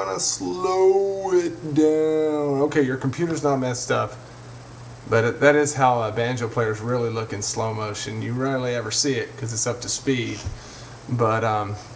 gonna slow it down. Okay, your computer's not messed up, but that is how banjo players really look in slow motion. You rarely ever see it because it's up to speed. But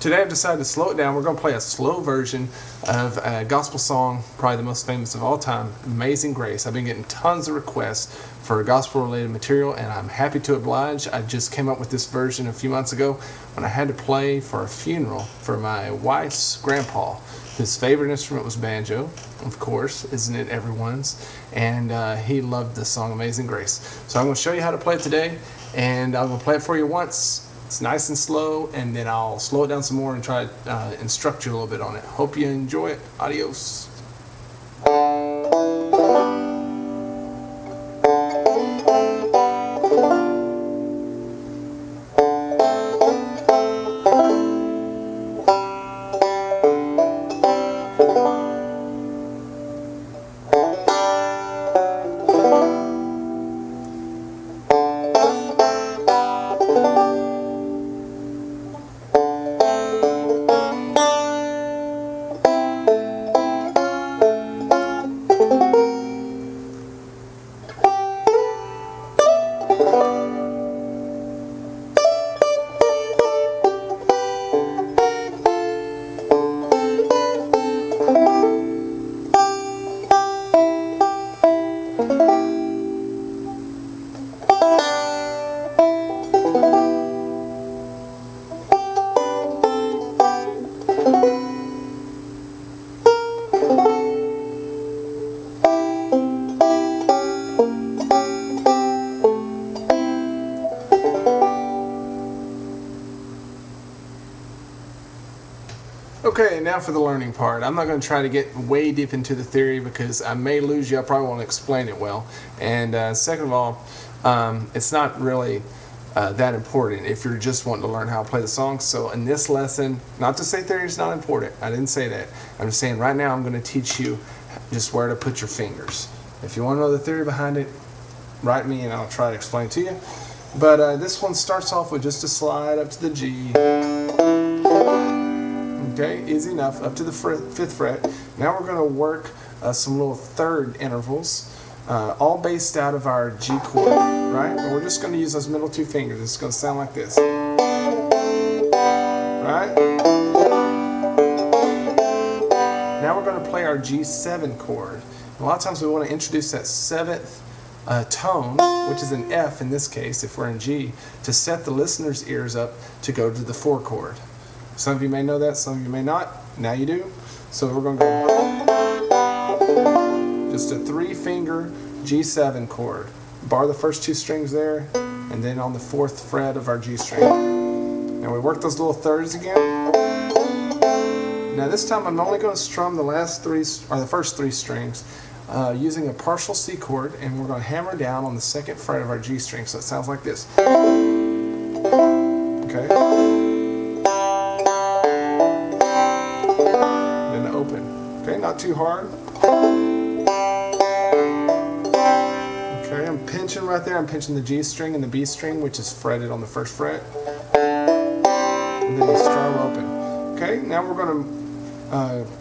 today I've decided to slow it down. We're going to play a slow version of a gospel song, probably the most famous of all time, Amazing Grace. I've been getting tons of requests for gospel-related material, and I'm happy to oblige. I just came up with this version a few months ago when I had to play for a funeral for my wife's grandpa. His favorite instrument was banjo, of course, isn't it everyone's? And he loved the song Amazing Grace. So I'm going to show you how to play it today, and I'm going to play it for you once. It's nice and slow, and then I'll slow it down some more and try to instruct you a little bit on it. Hope you enjoy it. Adios. Okay, now for the learning part. I'm not going to try to get way deep into the theory because I may lose you. I probably won't explain it well. And second of all, it's not really that important if you're just wanting to learn how to play the song. So in this lesson, not to say theory is not important. I didn't say that. I'm just saying right now I'm going to teach you just where to put your fingers. If you want to know the theory behind it, write me and I'll try to explain to you. But this one starts off with just a slide up to the G. Okay, easy enough, up to the 5th fret. Now we're going to work some little third intervals, all based out of our G chord, right? But we're just going to use those middle 2 fingers. It's going to sound like this, right? Now we're going to play our G7 chord. A lot of times we want to introduce that 7th tone, which is an F in this case, if we're in G, to set the listener's ears up to go to the 4 chord. Some of you may know that, some of you may not. Now you do. So we're going to go just a 3-finger G7 chord. Bar the first 2 strings there, and then on the 4th fret of our G string. Now we work those little thirds again. Now this time I'm only going to strum the first 3 strings using a partial C chord, and we're going to hammer down on the 2nd fret of our G string. So it sounds like this. Okay. Okay, not too hard. Okay, I'm pinching right there. I'm pinching the G string and the B string, which is fretted on the 1st fret. And then you strum open. Okay, now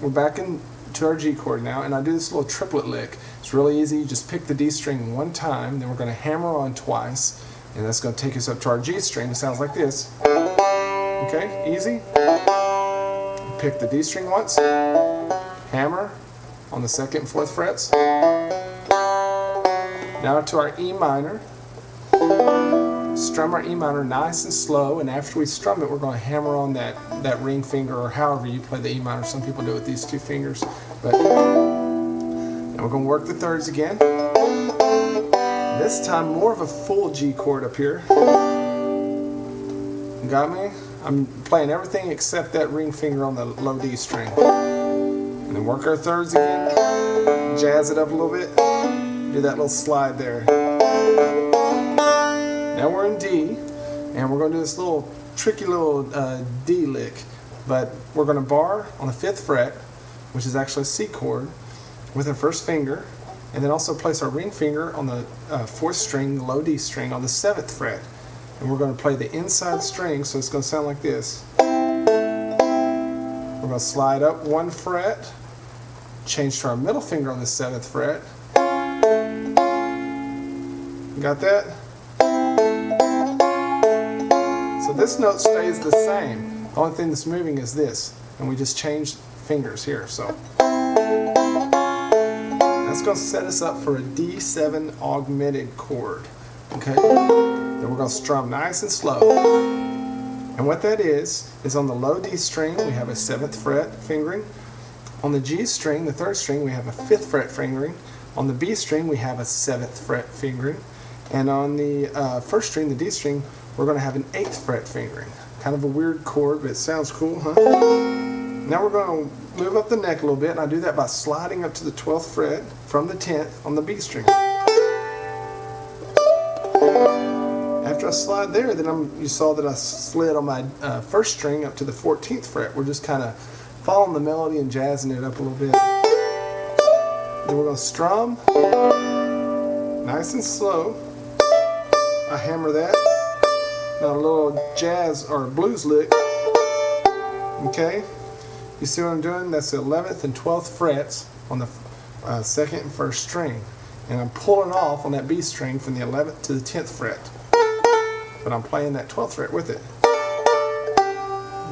we're back into our G chord now, and I do this little triplet lick. It's really easy. You just pick the D string 1 time, then we're going to hammer on twice, and that's going to take us up to our G string. It sounds like this. Okay, easy. Pick the D string once. Hammer on the 2nd and 4th frets. Now to our E minor. Strum our E minor nice and slow, and after we strum it, we're going to hammer on that ring finger, or however you play the E minor. Some people do it with these 2 fingers. But now we're going to work the thirds again. This time more of a full G chord up here. Got me? I'm playing everything except that ring finger on the low D string. And then work our thirds again, jazz it up a little bit, do that little slide there. Now we're in D, and we're going to do this little tricky little D lick, but we're going to bar on the 5th fret, which is actually a C chord, with our 1st finger, and then also place our ring finger on the 4th string, the low D string, on the 7th fret. And we're going to play the inside string, so it's going to sound like this. We're going to slide up 1 fret, change to our middle finger on the 7th fret. Got that? So this note stays the same. The only thing that's moving is this. And we just changed fingers here. So that's going to set us up for a D7 augmented chord. Okay? Then we're going to strum nice and slow. And what that is on the low D string we have a 7th fret fingering. On the G string, the 3rd string, we have a 5th fret fingering. On the B string, we have a 7th fret fingering. And on the 1st string, the D string, we're going to have an 8th fret fingering. Kind of a weird chord, but it sounds cool, huh? Now we're going to move up the neck a little bit, and I do that by sliding up to the 12th fret from the 10th on the B string. After I slide there, then you saw that I slid on my 1st string up to the 14th fret. We're just kind of following the melody and jazzing it up a little bit. Then we're going to strum nice and slow. I hammer that. Now a little jazz or blues lick. Okay? You see what I'm doing? That's the 11th and 12th frets on the 2nd and 1st string. And I'm pulling off on that B string from the 11th to the 10th fret. But I'm playing that 12th fret with it.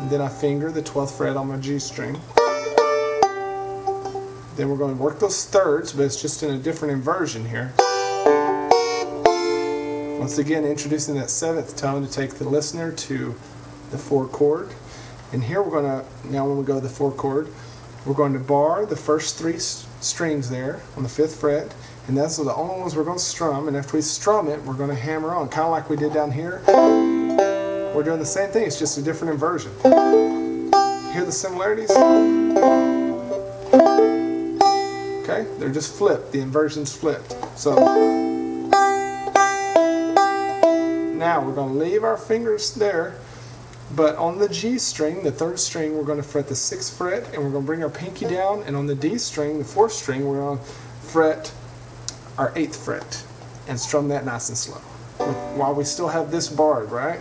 And then I finger the 12th fret on my G string. Then we're going to work those thirds, but it's just in a different inversion here. Once again, introducing that 7th tone to take the listener to the 4 chord. And here we're going to, now when we go to the 4 chord, we're going to bar the first 3 strings there on the 5th fret. And that's the only ones we're going to strum. And after we strum it, we're going to hammer on, kind of like we did down here. We're doing the same thing, it's just a different inversion. Hear the similarities? Okay, they're just flipped. The inversion's flipped. So now we're going to leave our fingers there, but on the G string, the 3rd string, we're going to fret the 6th fret, and we're going to bring our pinky down, and on the D string, the 4th string, we're going to fret our 8th fret and strum that nice and slow while we still have this barred, right?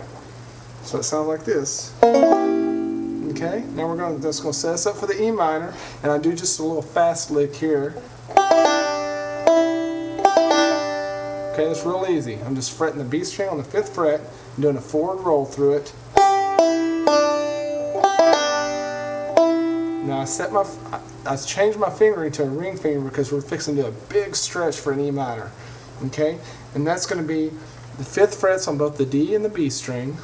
So it sounds like this. Okay, now that's going to set us up for the E minor, and I do just a little fast lick here. Okay, it's real easy. I'm just fretting the B string on the 5th fret and doing a forward roll through it. Now I changed my fingering to a ring finger because we're fixing to do a big stretch for an E minor. Okay, and that's going to be the 5th frets on both the D and the B string.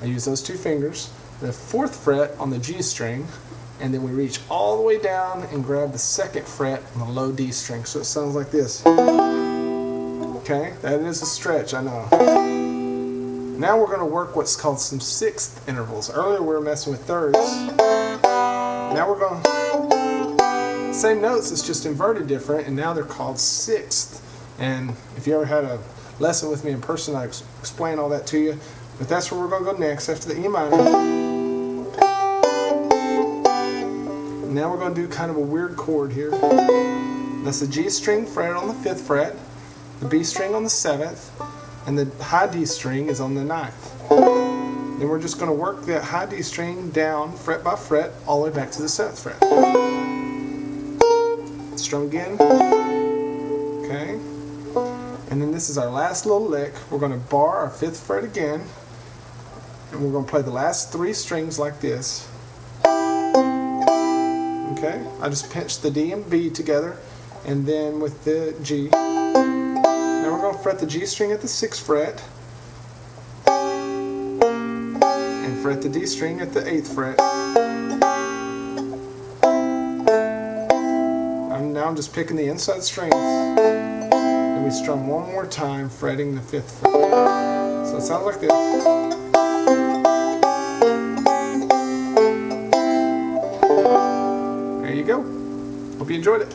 I use those 2 fingers. The 4th fret on the G string, and then we reach all the way down and grab the 2nd fret on the low D string. So it sounds like this. Okay, that is a stretch, I know. Now we're going to work what's called some 6th intervals. Earlier we were messing with thirds. Now we're going to, same notes, it's just inverted different, and now they're called 6th. And if you ever had a lesson with me in person, I explain all that to you. But that's where we're going to go next after the E minor. Now we're going to do kind of a weird chord here. That's the G string fretted on the 5th fret, the B string on the 7th, and the high D string is on the 9th. Then we're just going to work that high D string down fret by fret all the way back to the 7th fret. Strum again. Okay. And then this is our last little lick. We're going to bar our 5th fret again, and we're going to play the last 3 strings like this. Okay, I just pinched the D and B together, and then with the G. Now we're going to fret the G string at the 6th fret, and fret the D string at the 8th fret. Now I'm just picking the inside strings, and we strum one more time, fretting the 5th fret. So it sounds like this. There you go. Hope you enjoyed it.